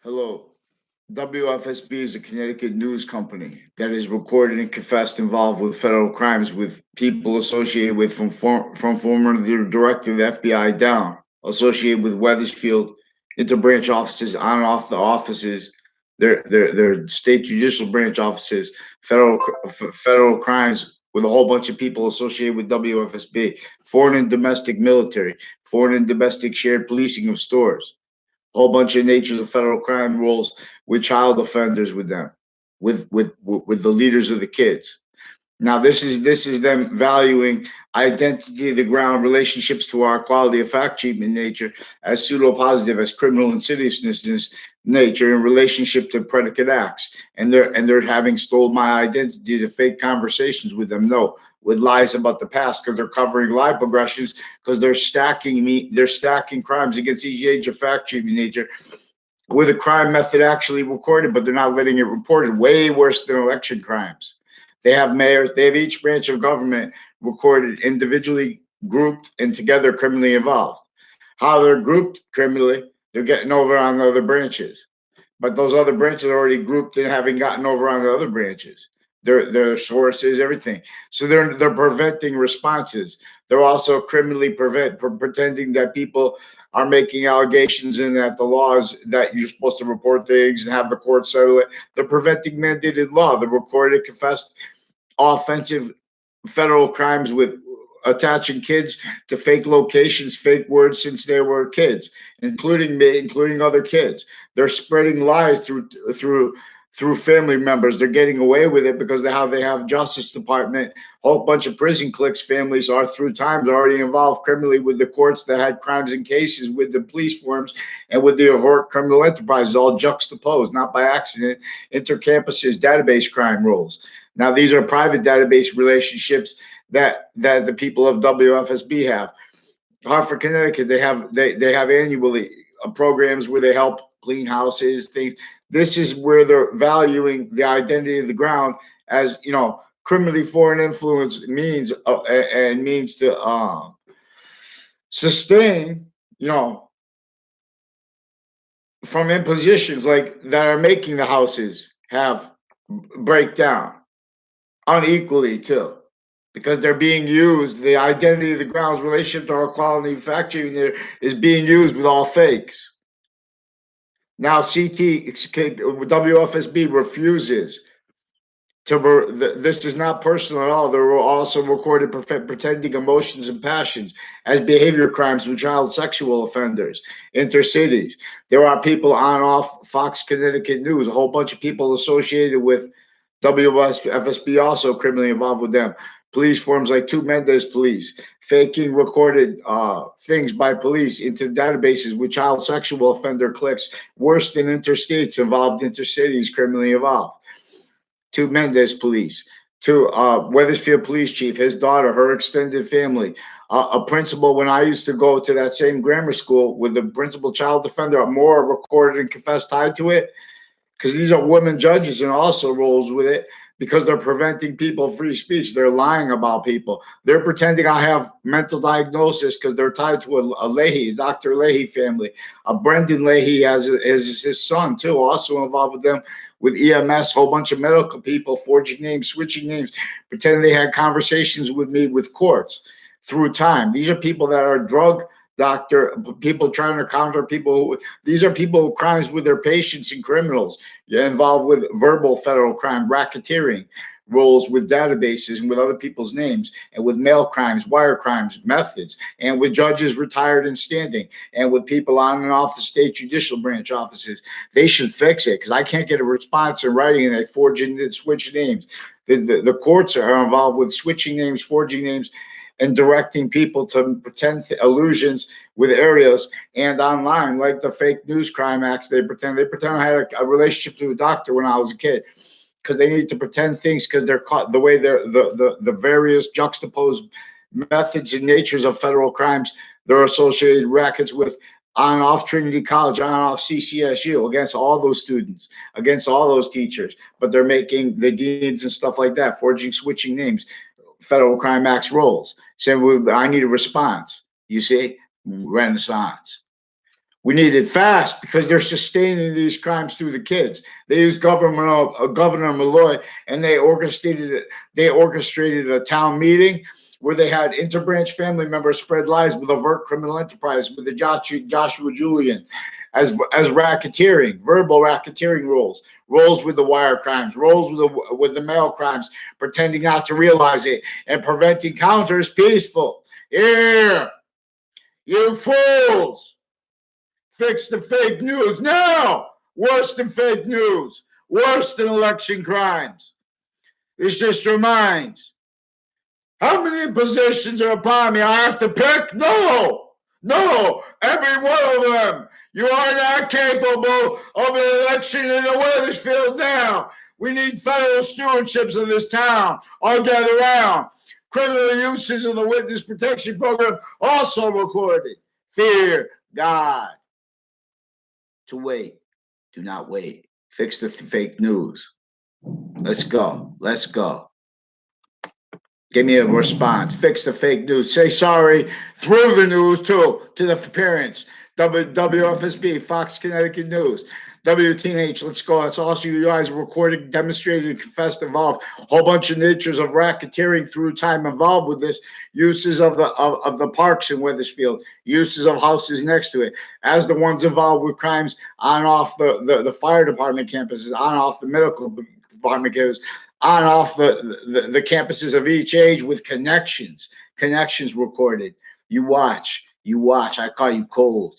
Hello. WFSB is a Connecticut news company that is recorded and confessed involved with federal crimes with people associated with from former director of the FBI down, associated with Weathersfield, interbranch offices, on and off the offices, their state judicial branch offices, federal crimes with a whole bunch of people associated with WFSB, foreign and domestic military, foreign and domestic shared policing of stores, whole bunch of natures of federal crime rules with child offenders with them, with the leaders of the kids. Now this is them valuing identity of the ground, relationships to our quality of fact treatment nature as pseudo positive, as criminal insidiousness nature in relationship to predicate acts. And they're having stole my identity to fake conversations with them. No, with lies about the past because they're covering lie progressions because they're stacking crimes against each age of fact treatment nature with a crime method actually recorded, but they're not letting it reported. Way worse than election crimes. They have mayors, they have each branch of government recorded individually, grouped, and together criminally involved. How they're grouped criminally, they're getting over on the other branches. But those other branches are already grouped and having gotten over on the other branches. Their sources, everything. So they're preventing responses. They're also criminally pretending that people are making allegations and that the laws that you're supposed to report things and have the court settle it. They're preventing mandated law. The recorded, confessed offensive federal crimes with attaching kids to fake locations, fake words since they were kids, including me, including other kids. They're spreading lies through family members. They're getting away with it because of how they have Justice Department. A whole bunch of prison clicks families are through times already involved criminally with the courts that had crimes and cases with the police forms and with the overt criminal enterprises, all juxtaposed, not by accident, intercampuses, database crime rules. Now, these are private database relationships that the people of WFSB have. Hartford, Connecticut, they have annually programs where they help clean houses, things. This is where they're valuing the identity of the ground as criminally foreign influence means and means to sustain from impositions like that are making the houses have break down unequally too, because they're being used. The identity of the grounds relationship to our quality factory there is being used with all fakes. Now WFSB refuses to. This is not personal at all. There were also recorded pretending emotions and passions as behavior crimes with child sexual offenders, intercities. There are people on off Fox Connecticut News, a whole bunch of people associated with WFSB also criminally involved with them. Police forms like Two Mendez Police, faking recorded things by police into databases with child sexual offender clicks, worse than interstates involved, intercities criminally involved. Two Mendez Police, to Weathersfield Police Chief, his daughter, her extended family, a principal when I used to go to that same grammar school with the principal child defender, more recorded and confessed tied to it, because these are women judges and also rolls with it because they're preventing people free speech. They're lying about people. They're pretending I have mental diagnosis because they're tied to a Leahy, Dr. Leahy family. Brendan Leahy has his son too, also involved with them with EMS, whole bunch of medical people forging names, switching names, pretending they had conversations with me with courts through time. These are people that are drug doctor, people trying to counter people who, these are people who crimes with their patients and criminals. You're involved with verbal federal crime, racketeering, roles with databases and with other people's names, and with mail crimes, wire crimes, methods, and with judges retired and standing, and with people on and off the state judicial branch offices. They should fix it because I can't get a response in writing and they forge and switch names. The courts are involved with switching names, forging names, and directing people to pretend illusions with areas and online, like the fake news crime acts. They pretend I had a relationship to a doctor when I was a kid, because they need to pretend things because they're caught the way they're the various juxtaposed methods and natures of federal crimes. They're associated rackets with on off Trinity College, on off CCSU, against all those students, against all those teachers. But they're making the deans and stuff like that, forging, switching names, federal crime acts roles. Saying I need a response. You see, Renaissance. We need it fast because they're sustaining these crimes through the kids. They used Governor Malloy, and they orchestrated a town meeting where they had interbranch family members spread lies with overt criminal enterprise with the Joshua Julian as racketeering, verbal racketeering roles with the wire crimes, roles with the mail crimes, pretending not to realize it, and preventing counters peaceful. Here, you fools, fix the fake news now. Worse than fake news, worse than election crimes. This just reminds. How many positions are upon me? I have to pick? No, every one of them. You are not capable of an election in the Weathersfield now. We need federal stewardships of this town. All gather around. Criminal uses of the witness protection program also recorded. Fear God. To wait. Do not wait. Fix the fake news. Let's go. Let's go. Give me a response. Fix the fake news. Say sorry through the news too to the parents. WFSB, Fox Connecticut News, WTNH. Let's go. That's also you guys recorded, demonstrated, and confessed involved. A whole bunch of natures of racketeering through time involved with this. Uses of the parks in Weathersfield. Uses of houses next to it. As the ones involved with crimes on off the fire department campuses, on off the medical department campuses, on off the campuses of each age with connections recorded. You watch. I call you cold.